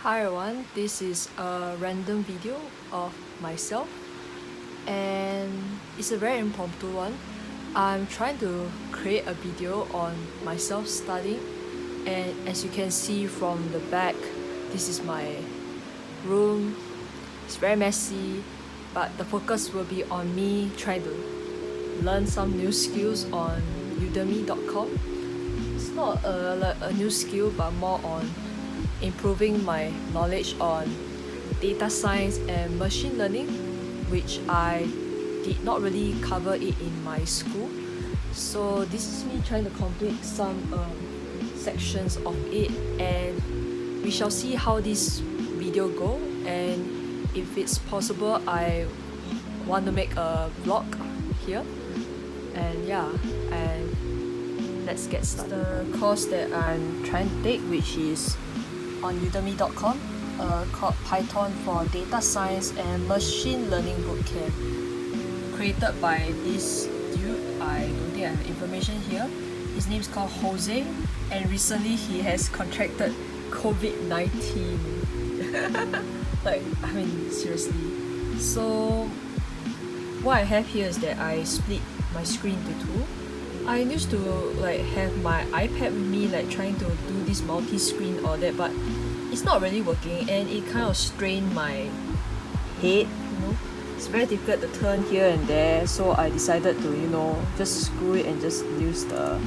Hi everyone, this is a random video of myself and it's a very impromptu one. I'm trying to create a video on myself studying, and as you can see from the back, this is my room. It's very messy, but the focus will be on me trying to learn some new skills on Udemy.com. It's not a new skill, but more on improving my knowledge on data science and machine learning, which I did not really cover it in my school. So this is me trying to complete some sections of it, and we shall see how this video go, and if it's possible I want to make a vlog here. And yeah, and let's get started. The course that I'm trying to take, which is on udemy.com, called Python for Data Science and Machine Learning Bootcamp, created by this dude. I don't think I have information here. His name is called Jose, and recently he has contracted COVID-19. Like, I mean, seriously. So what I have here is that I split my screen into two. I used to like have my iPad with me, like trying to do this multi-screen or that, but it's not really working and it kind of strained my head, It's very difficult to turn here and there, so I decided to, just screw it and just use the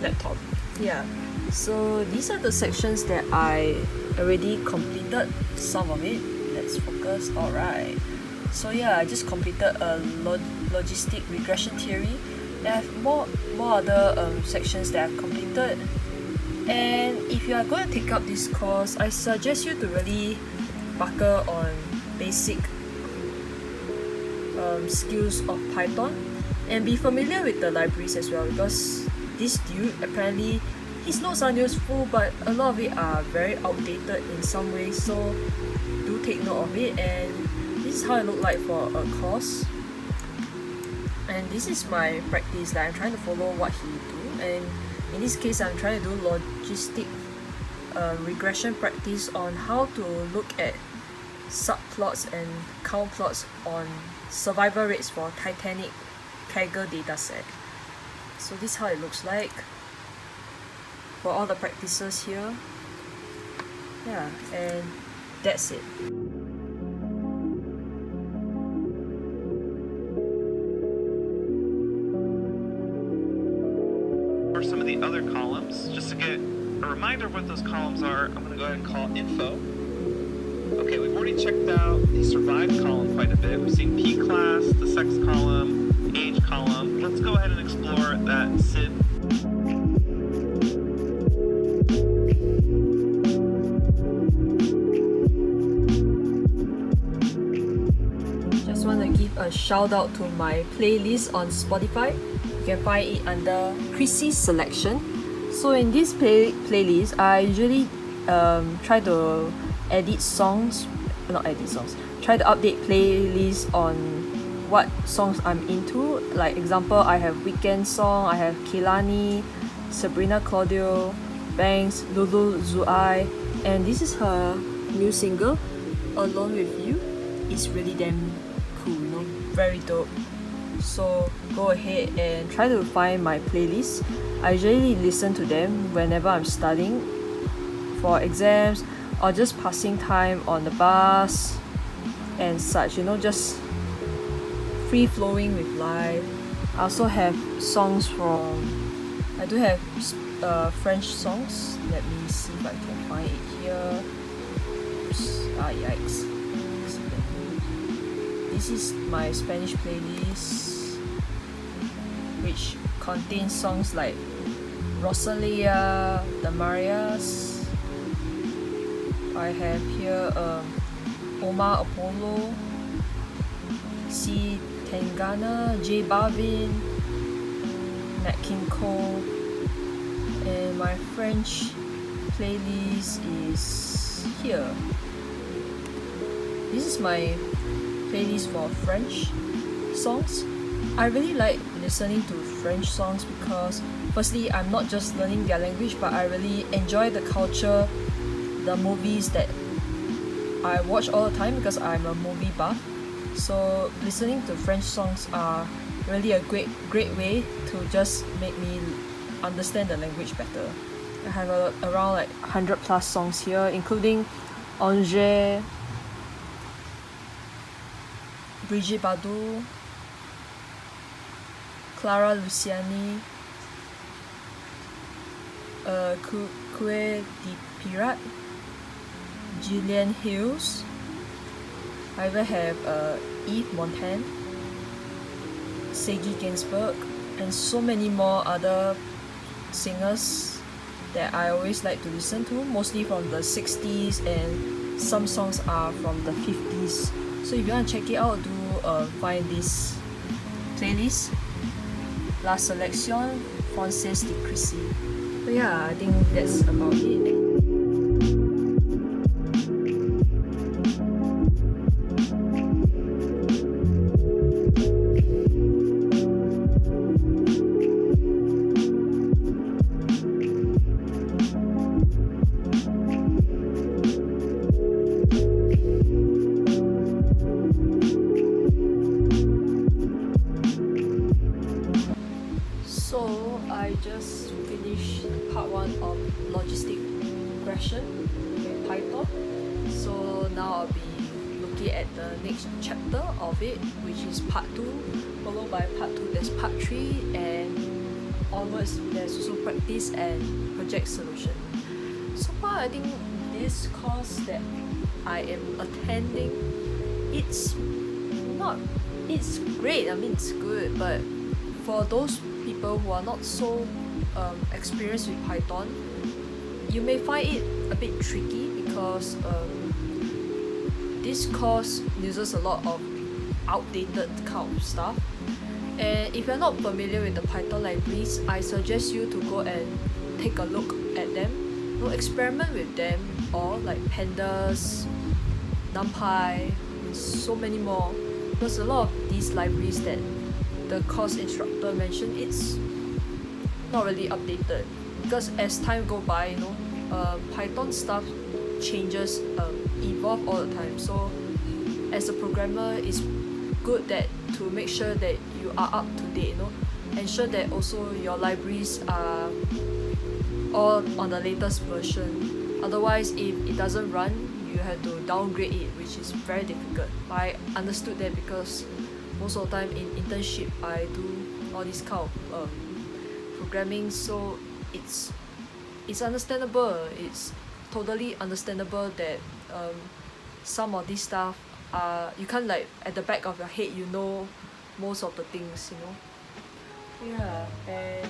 laptop. Yeah, so these are the sections that I already completed, some of it. Let's focus. Alright. So yeah, I just completed a logistic regression theory. I have more other sections that I've completed. And if you are going to take up this course, I suggest you to really buckle on basic skills of Python and be familiar with the libraries as well, because this dude, apparently his notes are useful, but a lot of it are very outdated in some ways, so do take note of it. And this is how it looked like for a course, and this is my practice that I'm trying to follow what he do. And in this case, I'm trying to do logistic regression practice on how to look at subplots and count plots on survival rates for Titanic Kaggle dataset. So this is how it looks like for all the practices here. Yeah, and that's it. For some of the other columns, just to get a reminder of what those columns are, I'm going to go ahead and call info. Okay, we've already checked out the survived column quite a bit. We've seen P class, the sex column, age column. Let's go ahead and explore that SID. Just want to give a shout out to my playlist on Spotify. You can find it under Crissie selection. So in this playlist, I usually try to try to update playlists on what songs I'm into. Like example, I have Weekend Song, I have Kehlani, Sabrina Claudio, Banks, Lulu Zuai, and this is her new single, Alone With You. It's really damn cool, very dope. So go ahead and try to find my playlist. I usually listen to them whenever I'm studying for exams or just passing time on the bus and such, just free flowing with life. I also have songs I do have French songs. Let me see if I can find it here. Oops. Yikes. This is my Spanish playlist, which contains songs like Rosalia, The Marias. I have here Omar Apollo, C. Tangana, J Balvin, Nat King Cole, and my French playlist is here. This is my playlist for French songs. I really like listening to French songs because firstly, I'm not just learning their language, but I really enjoy the culture, the movies that I watch all the time because I'm a movie buff. So listening to French songs are really a great way to just make me understand the language better. I have around like 100 plus songs here, including Angers, Brigitte Bardot, Clara Luciani, Coué de Pirate, Gillian Hills. I even have Yves Montand, Serge Gainsbourg, and so many more other singers that I always like to listen to, mostly from the 60s, and some songs are from the 50s. So if you want to check it out, do find this playlist, La Sélection Française de Crissie. So yeah, I think that's about it. So I just finished part 1 of logistic regression with Python. So now I'll be looking at the next chapter of it, which is part 2, followed by part 2 there's part 3, and onwards there's also practice and project solution. So far I think this course that I am attending, it's great, I mean it's good, but for those people who are not so experienced with Python, you may find it a bit tricky because this course uses a lot of outdated kind of stuff. And if you're not familiar with the Python libraries, I suggest you to go and take a look at them. Experiment with them, or like pandas, NumPy, so many more. Because a lot of these libraries that the course instructor mentioned, it's not really updated, because as time go by, Python stuff changes, evolve all the time. So as a programmer, it's good that to make sure that you are up to date, ensure that also your libraries are all on the latest version. Otherwise, if it doesn't run, you have to downgrade it, which is very difficult. I understood that because most of the time in internship I do all this kind of programming, so it's understandable. It's totally understandable that some of this stuff you can't, like, at the back of your head most of the things. Yeah, and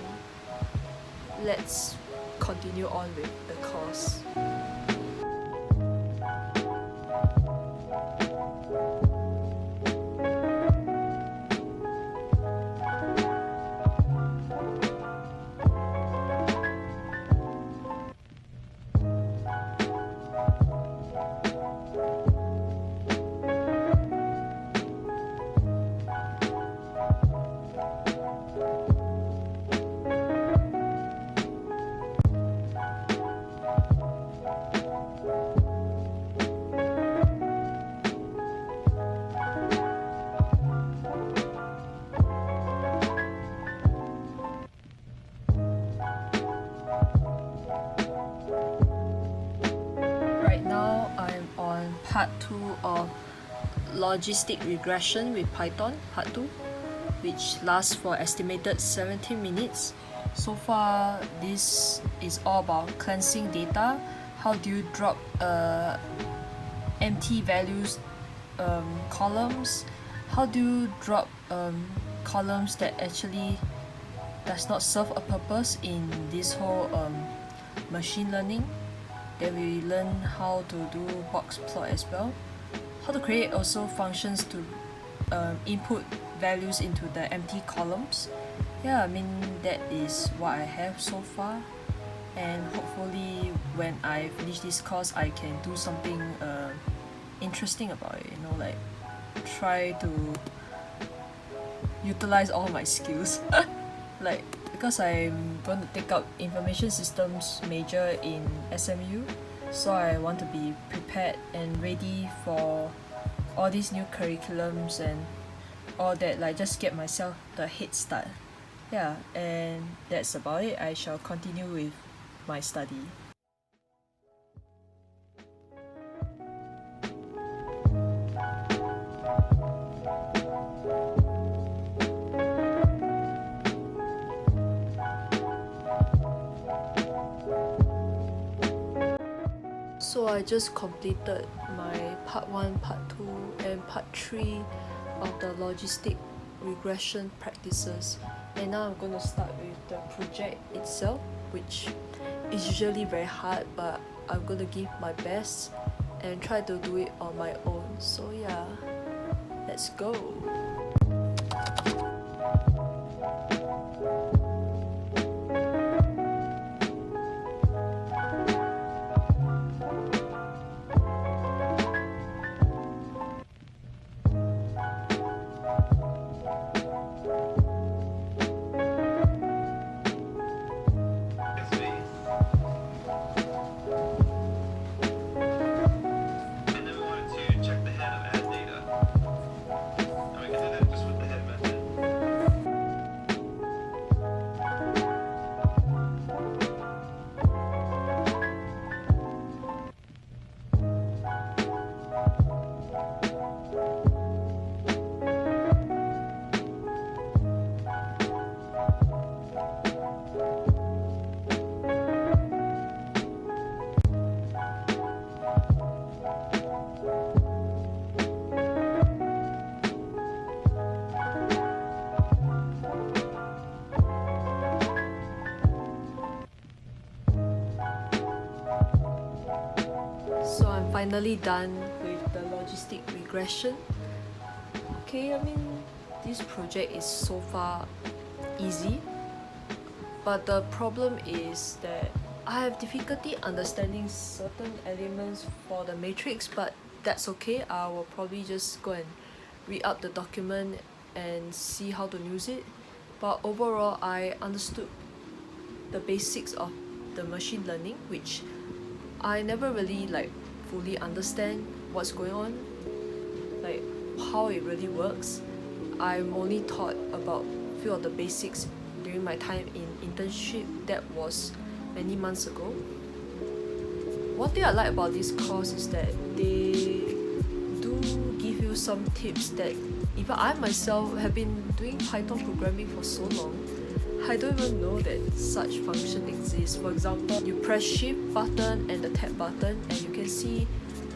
let's continue on with the course. Part 2 of logistic regression with Python, part 2, which lasts for estimated 17 minutes. So far, this is all about cleansing data. How do you drop empty values columns? How do you drop columns that actually does not serve a purpose in this whole machine learning? Then we learn how to do box plot as well. How to create also functions to input values into the empty columns. Yeah, I mean that is what I have so far. And hopefully when I finish this course, I can do something interesting about it. Like try to utilize all my skills. because I'm going to take up information systems major in SMU, so I want to be prepared and ready for all these new curriculums and all that, like just get myself the head start. Yeah, and that's about it. I shall continue with my study. So I just completed my part 1, part 2 and part 3 of the logistic regression practices, and now I'm going to start with the project itself, which is usually very hard, but I'm going to give my best and try to do it on my own. So yeah, let's go. So I'm finally done with the logistic regression. Okay, I mean, this project is so far easy, but the problem is that I have difficulty understanding certain elements for the matrix, but that's okay. I will probably just go and read up the document and see how to use it. But overall, I understood the basics of the machine learning, which I never really fully understand what's going on, like how it really works. I'm only taught about few of the basics during my time in internship. That was many months ago. One thing I like about this course is that they do give you some tips that even I myself have been doing Python programming for so long, I don't even know that such function exists. For example, you press shift button and the tab button and you can see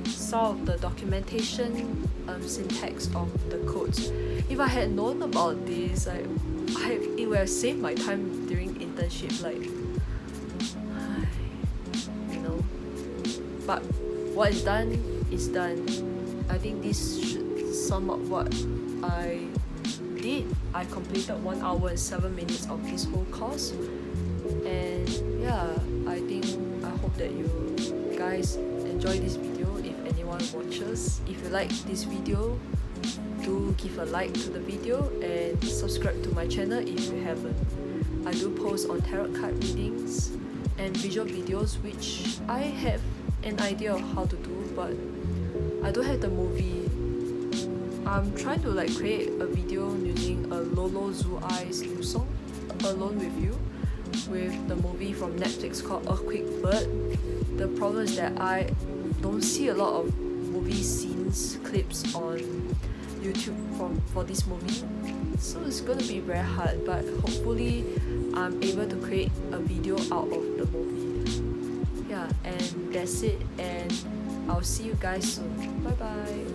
some of the documentation syntax of the codes. If I had known about this, it would have saved my time during internship, you know. But what is done is done. I think this should sum up what I did. I completed 1 hour and 7 minutes of this whole course, and yeah, I hope that you guys enjoy this video. If anyone watches, if you like this video, do give a like to the video and subscribe to my channel if you haven't. I do post on tarot card readings and visual videos, which I have an idea of how to do, but I don't have the movie. I'm trying to create a video using a Lolo Zoo Eyes new song, Alone With You, with the movie from Netflix called Earthquake Bird. The problem is that I don't see a lot of movie scenes, clips on YouTube for this movie, so it's gonna be very hard, but hopefully I'm able to create a video out of the movie. Yeah, and that's it, and I'll see you guys soon. Bye bye.